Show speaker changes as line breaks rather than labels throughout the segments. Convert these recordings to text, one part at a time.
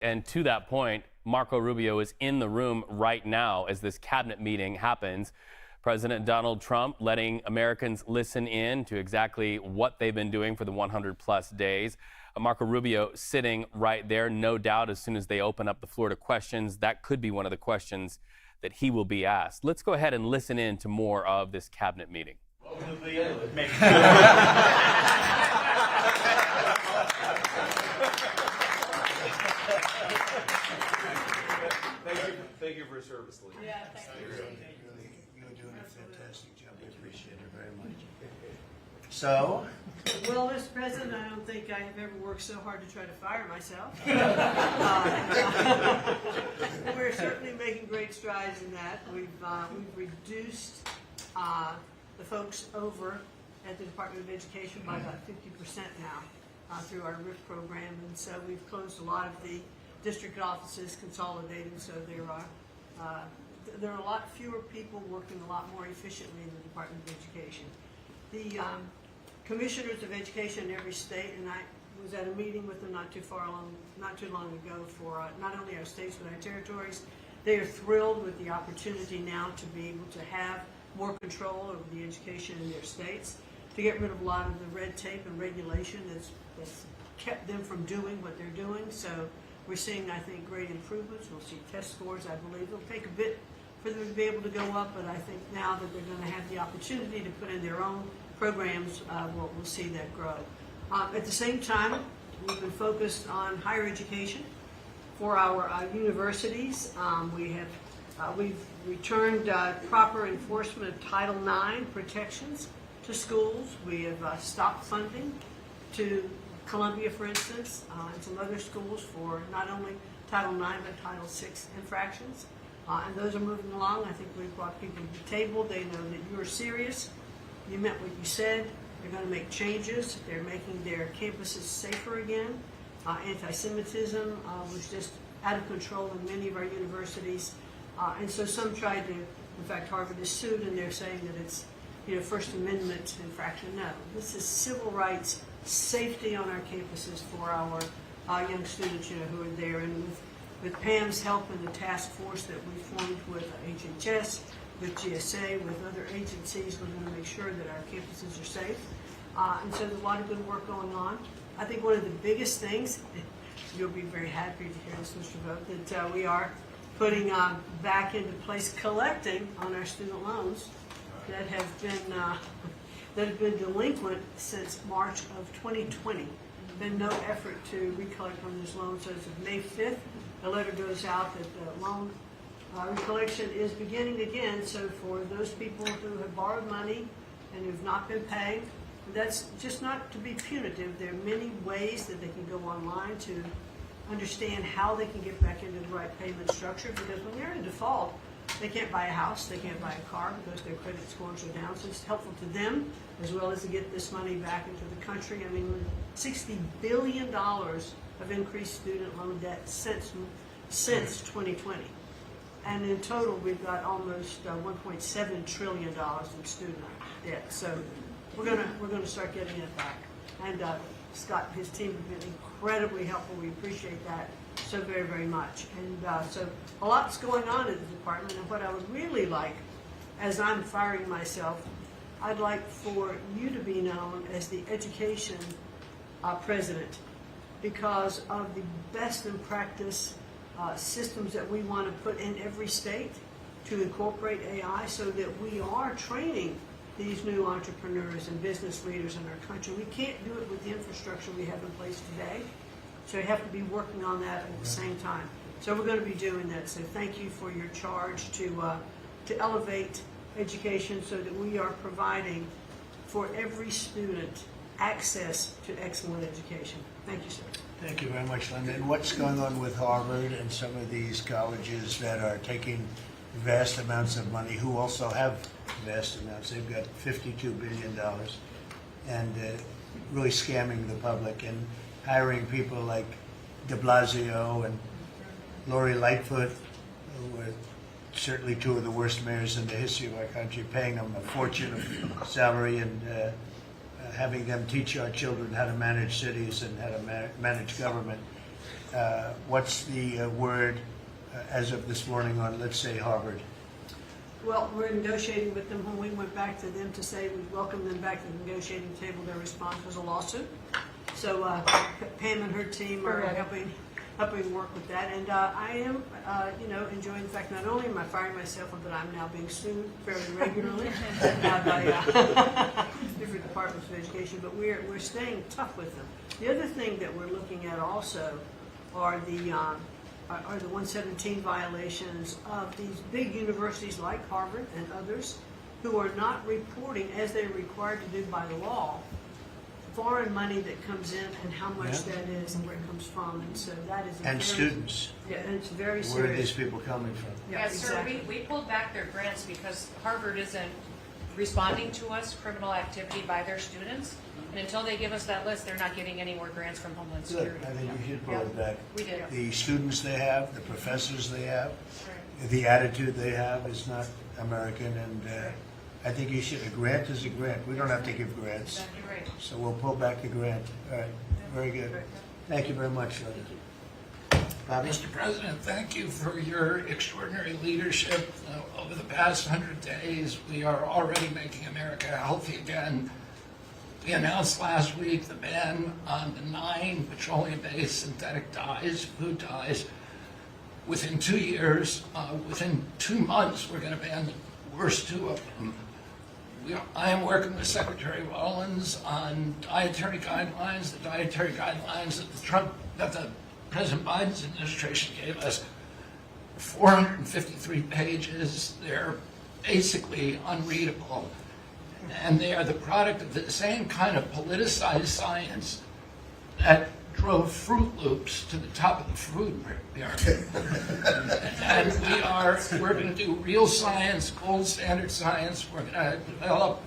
And to that point, Marco Rubio is in the room right now as this cabinet meeting happens. President Donald Trump letting Americans listen in to exactly what they've been doing for the 100-plus days. Marco Rubio sitting right there, no doubt, as soon as they open up the floor to questions, that could be one of the questions that he will be asked. Let's go ahead and listen in to more of this cabinet meeting.
Thank you for your service, Lee.
Yeah, thank you.
You're doing a fantastic job. I appreciate it very much. So,
Well, Mr. President, I don't think I have ever worked so hard to try to fire myself. We're certainly making great strides in that. We've reduced the folks over at the Department of Education by about 50% now through our RIF program, and so we've closed a lot of the district offices, consolidated, so there are a lot fewer people working a lot more efficiently in the Department of Education. The commissioners of education in every state, and I was at a meeting with them not too long ago for not only our states but our territories. They are thrilled with the opportunity now to be able to have more control over the education in their states, to get rid of a lot of the red tape and regulation that's kept them from doing what they're doing. So we're seeing, I think, great improvements. We'll see test scores, I believe. It'll take a bit for them to be able to go up, but I think now that they're going to have the opportunity to put in their own programs, we'll see that grow. At the same time, we've been focused on higher education for our universities. We've returned proper enforcement of Title IX protections to schools. We have stopped funding to Columbia, for instance, and some other schools for not only Title IX but Title VI infractions. And those are moving along. I think we've brought people to the table. They know that you're serious. You meant what you said. They're going to make changes. They're making their campuses safer again. Anti-Semitism was just out of control in many of our universities. And so some tried to, in fact, Harvard is sued, and they're saying that it's, First Amendment infraction. No, this is civil rights, safety on our campuses for our young students, who are there. And with Pam's help and the task force that we formed with HHS, with GSA, with other agencies, we're going to make sure that our campuses are safe. And so there's a lot of good work going on. I think one of the biggest things, you'll be very happy to hear this, Mr. Vogt, that we are putting back into place collecting on our student loans that have been delinquent since March of 2020. Been no effort to recollect on those loans. So as of May 5th, a letter goes out that the loan recollection is beginning again. So for those people who have borrowed money and who've not been paying, that's just not to be punitive. There are many ways that they can go online to understand how they can get back into the right payment structure, because when they're in default, they can't buy a house, they can't buy a car because their credit scores are down. So it's helpful to them as well as to get this money back into the country. I mean, $60 billion of increased student loan debt since 2020. And in total, we've got almost $1.7 trillion in student debt. So we're gonna start getting it back. And Scott and his team have been incredibly helpful. We appreciate that so very, very much. And so a lot's going on in the department. And what I would really like, as I'm firing myself, I'd like for you to be known as the education president, because of the best in practice systems that we want to put in every state to incorporate AI, so that we are training these new entrepreneurs and business leaders in our country. We can't do it with the infrastructure we have in place today, so you have to be working on that at the same time. So we're going to be doing that. So thank you for your charge to elevate education so that we are providing for every student access to excellent education. Thank you, sir.
thank you very much, Linda. And what's going on with Harvard and some of these colleges that are taking vast amounts of money, who also have vast amounts? They've got $52 billion, and really scamming the public and hiring people like de Blasio and Lori Lightfoot, who were certainly two of the worst mayors in the history of our country, paying them a fortune of salary and having them teach our children how to manage cities and how to manage government. What's the word as of this morning on, let's say, Harvard?
Well, we're negotiating with them. When we went back to them to say we welcome them back to the negotiating table, their response was a lawsuit. So Pam and her team are helping work with that. And I am, enjoying the fact not only am I firing myself, but I'm now being sued fairly regularly by different departments of education. But we're staying tough with them. The other thing that we're looking at also are the 117 violations of these big universities like Harvard and others who are not reporting, as they're required to do by law, foreign money that comes in and how much that is and where it comes from. And so that is
Students.
Yeah, and it's very serious.
Where are these people coming from?
Yeah,
Yes,
exactly.
sir, we pulled back their grants because Harvard isn't responding to us, criminal activity by their students. And until they give us that list, they're not getting any more grants from Homeland
Good.
Security.
I think we should pull it back.
We did.
The students they have, the professors they have,
Right.
the attitude they have is not American, and I think you should. A grant is a grant. We don't have to give grants,
Exactly right.
so we'll pull back the grant. All right, very good. Thank you very much, Linda. Bobby?
Mr. President, thank you for your extraordinary leadership. Over the past 100 days, we are already making America healthy again. We announced last week the ban on the 9 petroleum-based synthetic dyes, food dyes. Within 2 years, within 2 months, we're going to ban the worst 2 of them. I am working with Secretary Rollins on dietary guidelines, the dietary guidelines that the President Biden's administration gave us. 453 pages. They're basically unreadable. And they are the product of the same kind of politicized science that drove Fruit Loops to the top of the food pyramid. And we're going to do real science, gold standard science. We're going to develop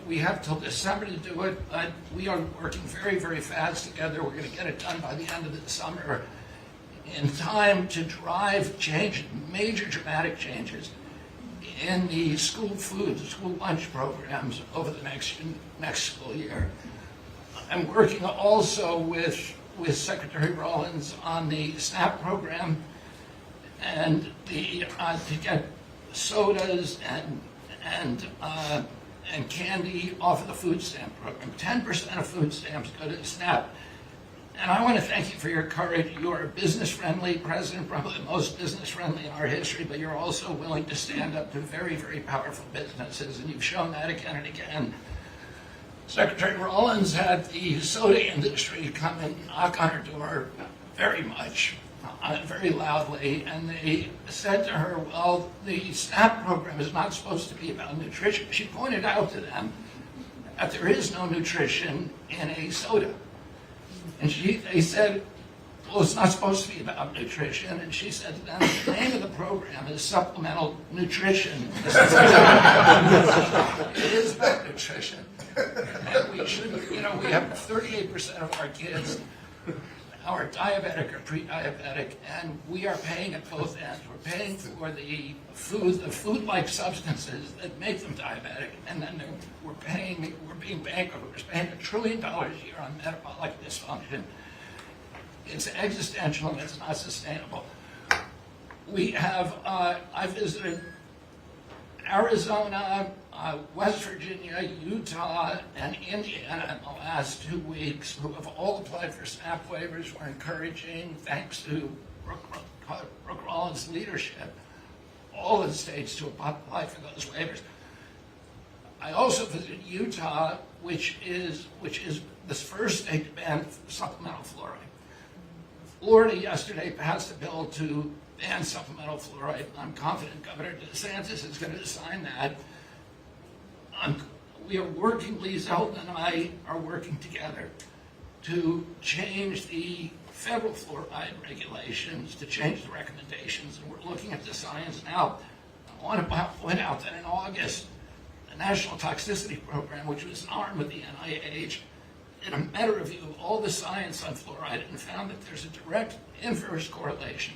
we have till December to do it, but we are working very, very fast together. We're going to get it done by the end of the summer in time to drive change, major dramatic changes in the school food, the school lunch programs over the next school year. I'm working also with Secretary Rollins on the SNAP program and to get sodas and candy off of the food stamp program. 10% of food stamps go to SNAP. And I want to thank you for your courage. You are a business-friendly president, probably the most business-friendly in our history, but you're also willing to stand up to very, very powerful businesses, and you've shown that again and again. Secretary Rollins had the soda industry come and knock on her door very much, very loudly, and they said to her, well, the SNAP program is not supposed to be about nutrition. She pointed out to them that there is no nutrition in a soda. And they said, well, it's not supposed to be about nutrition. And she said to them, the name of the program is supplemental nutrition. It is about nutrition. And we should, we have 38% of our kids are diabetic or pre-diabetic, and we are paying at both ends. We're paying for the food-like substances that make them diabetic, and then we're being bankrupt. We're spending $1 trillion a year on metabolic dysfunction. It's existential and it's not sustainable. We have, I visited Arizona, West Virginia, Utah, and Indiana in the last 2 weeks, who have all applied for SNAP waivers. We're encouraging, thanks to Brooke Rollins' leadership, all of the states to apply for those waivers. I also visited Utah, which is the first state to ban supplemental fluoride. Florida yesterday passed a bill to ban supplemental fluoride. I'm confident Governor DeSantis is going to sign that. We are working, Lee Zeldin and I are working together to change the federal fluoride regulations, to change the recommendations, and we're looking at the science now. I want to point out that in August, the National Toxicity Program, which was an arm of the NIH, did a meta-review of all the science on fluoride and found that there's a direct inverse correlation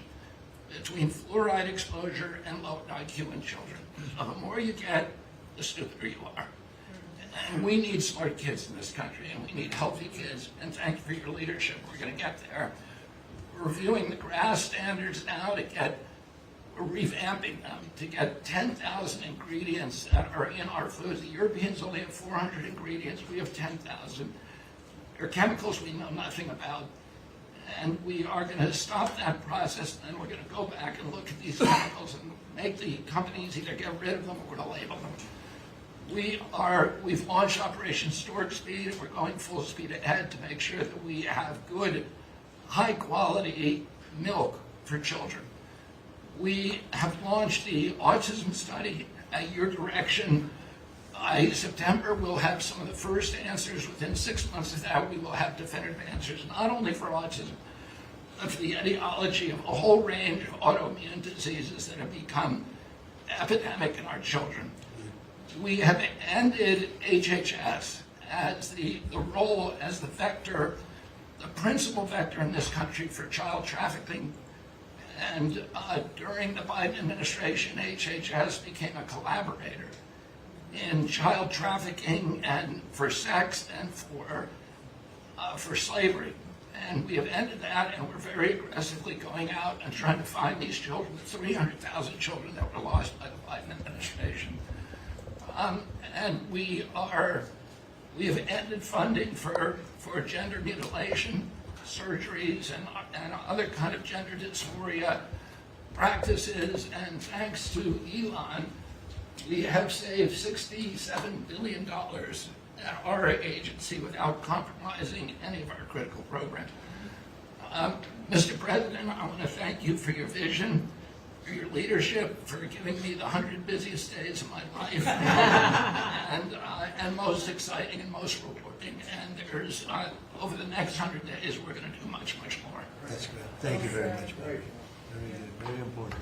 between fluoride exposure and low IQ in children. So the more you get, the stupider you are. And we need smart kids in this country, and we need healthy kids, and thank you for your leadership. We're going to get there. We're reviewing the GRAS standards now we're revamping them to get 10,000 ingredients that are in our foods. The Europeans only have 400 ingredients. We have 10,000. There are chemicals we know nothing about. And we are going to stop that process, and then we're going to go back and look at these chemicals and make the companies either get rid of them or to label them. We've launched Operation Storage Speed, and we're going full speed ahead to make sure that we have good, high-quality milk for children. We have launched the autism study at your direction. By September, we'll have some of the first answers. Within 6 months of that, we will have definitive answers, not only for autism, but for the etiology of a whole range of autoimmune diseases that have become epidemic in our children. We have ended HHS as the role as the vector, the principal vector in this country for child trafficking. And during the Biden administration, HHS became a collaborator in child trafficking and for sex and for slavery. And we have ended that, and we're very aggressively going out and trying to find these children, the 300,000 children that were lost by the Biden administration. And we have ended funding for gender mutilation surgeries and other kind of gender dysphoria practices. And thanks to Elon, we have saved $67 billion at our agency without compromising any of our critical programs. Mr. President, I want to thank you for your vision, for your leadership, for giving me the 100 busiest days of my life, and most exciting and most rewarding. And there's, over the next 100 days, we're going to do much, much more.
That's good. Thank you very much. Very good. Very important.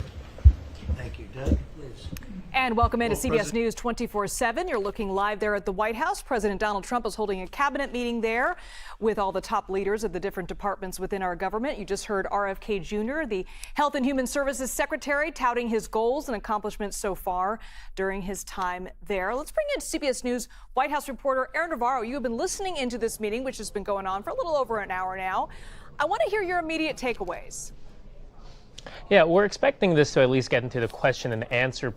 Thank you. Doug, please.
And welcome into CBS News 24/7. You're looking live there at the White House. President Donald Trump is holding a cabinet meeting there with all the top leaders of the different departments within our government. You just heard RFK Jr., the Health and Human Services Secretary, touting his goals and accomplishments so far during his time there. Let's bring in CBS News White House reporter Aaron Navarro. You have been listening into this meeting, which has been going on for a little over an hour now. I want to hear your immediate takeaways.
Yeah, we're expecting this to at least get into the question and answer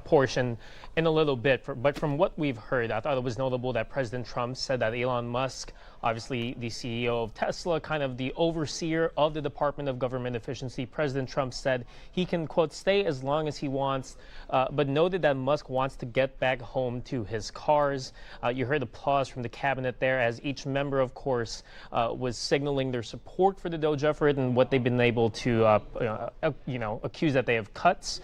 portion in a little bit. But from what we've heard, I thought it was notable that President Trump said that Elon Musk, obviously the CEO of Tesla, kind of the overseer of the Department of Government Efficiency, President Trump said he can, quote, stay as long as he wants, but noted that Musk wants to get back home to his cars. You heard applause from the cabinet there as each member, of course, was signaling their support for the DOJ effort and what they've been able to, accuse that they have cuts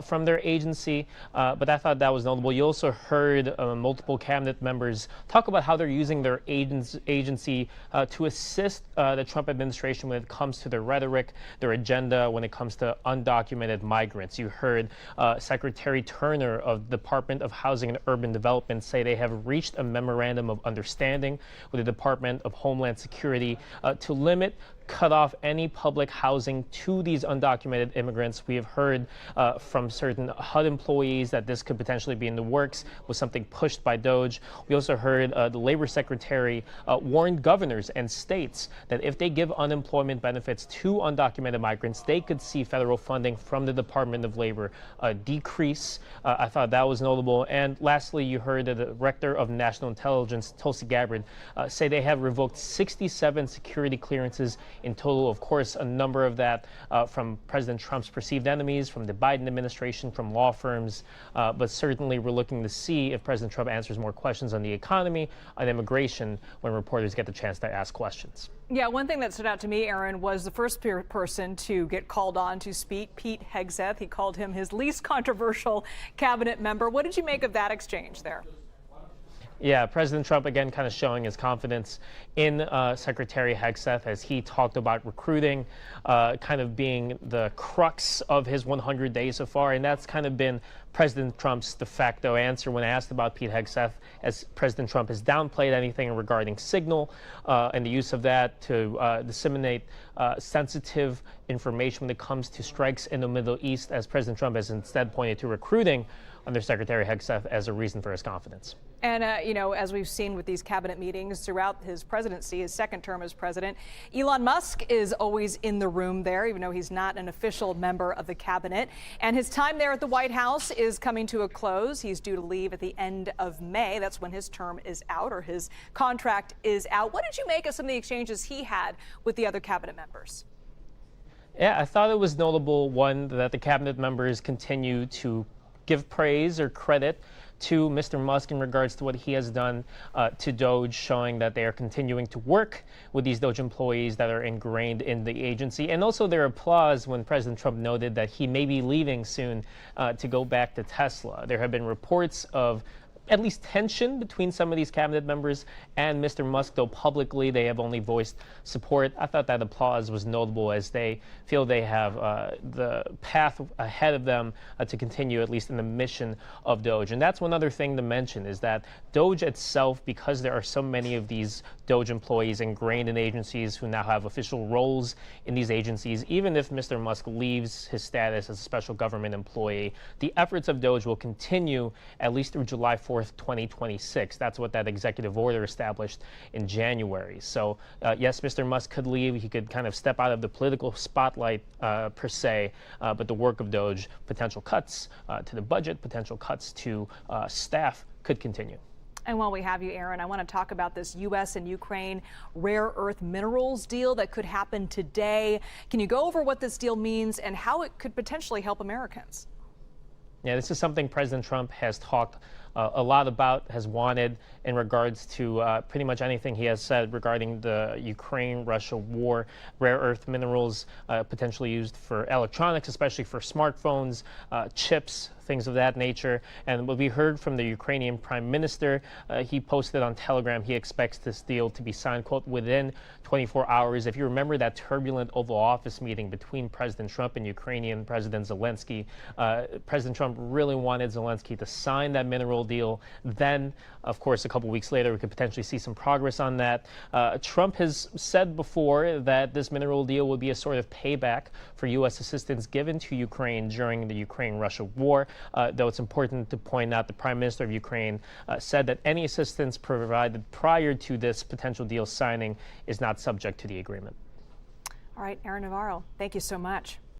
from their agency. But I thought that was notable. You also heard multiple cabinet members talk about how they're using their agency to assist the Trump administration when it comes to their rhetoric, their agenda when it comes to undocumented migrants. You heard Secretary Turner of the Department of Housing and Urban Development say they have reached a memorandum of understanding with the Department of Homeland Security to cut off any public housing to these undocumented immigrants. We have heard from certain HUD employees that this could potentially be in the works, was something pushed by DOJ. We also heard the Labor Secretary warned governors and states that if they give unemployment benefits to undocumented migrants, they could see federal funding from the Department of Labor decrease. I thought that was notable. And lastly, you heard the Director of National Intelligence, Tulsi Gabbard, say they have revoked 67 security clearances in total. Of course, a number of that from President Trump's perceived enemies, from the Biden administration, from law firms. But certainly we're looking to see if President Trump answers more questions on the economy, on immigration, when reporters get the chance to ask questions.
Yeah, one thing that stood out to me, Aaron, was the first person to get called on to speak, Pete Hegseth. He called him his least controversial cabinet member. What did you make of that exchange there?
Yeah, President Trump, again, kind of showing his confidence in Secretary Hegseth as he talked about recruiting kind of being the crux of his 100 days so far. And that's kind of been President Trump's de facto answer when asked about Pete Hegseth, as President Trump has downplayed anything regarding Signal and the use of that to disseminate sensitive information when it comes to strikes in the Middle East, as President Trump has instead pointed to recruiting Undersecretary Hegseth as a reason for his confidence.
And, you know, as we've seen with these cabinet meetings throughout his presidency, his second term as president, Elon Musk is always in the room there, even though he's not an official member of the cabinet. And his time there at the White House is coming to a close. He's due to leave at the end of May. That's when his term is out, or his contract is out. What did you make of some of the exchanges he had with the other cabinet members?
Yeah, I thought it was notable, one, that the cabinet members continue to give praise or credit to Mr. Musk in regards to what he has done to Doge, showing that they are continuing to work with these Doge employees that are ingrained in the agency, and also their applause when President Trump noted that he may be leaving soon to go back to Tesla. There have been reports of at least tension between some of these cabinet members and Mr. Musk, though publicly they have only voiced support. I thought that applause was notable, as they feel they have the path ahead of them to continue, at least in the mission of Doge. And that's one other thing to mention, is that Doge itself, because there are so many of these Doge employees ingrained in agencies who now have official roles in these agencies, even if Mr. Musk leaves his status as a special government employee, the efforts of Doge will continue at least through July 4th, 2026. That's what that executive order established in January. So yes, Mr. Musk could leave. He could kind of step out of the political spotlight per se, but the work of Doge, potential cuts to the budget, potential cuts to staff could continue.
And while we have you, Aaron, I want to talk about this U.S. and Ukraine rare earth minerals deal that could happen today. Can you go over what this deal means and how it could potentially help Americans?
Yeah, this is something President Trump has talked a lot about, has wanted in regards to pretty much anything he has said regarding the Ukraine-Russia war. Rare earth minerals potentially used for electronics, especially for smartphones, chips, things of that nature. And what we heard from the Ukrainian Prime Minister, he posted on Telegram, he expects this deal to be signed, quote, within 24 hours. If you remember that turbulent Oval Office meeting between President Trump and Ukrainian President Zelensky, President Trump really wanted Zelensky to sign that mineral deal. Then, of course, a couple weeks later, we could potentially see some progress on that. Trump has said before that this mineral deal would be a sort of payback for U.S. assistance given to Ukraine during the Ukraine-Russia war. Though it's important to point out, the Prime Minister of Ukraine said that any assistance provided prior to this potential deal signing is not subject to the agreement.
All right, Aaron Navarro, thank you so much.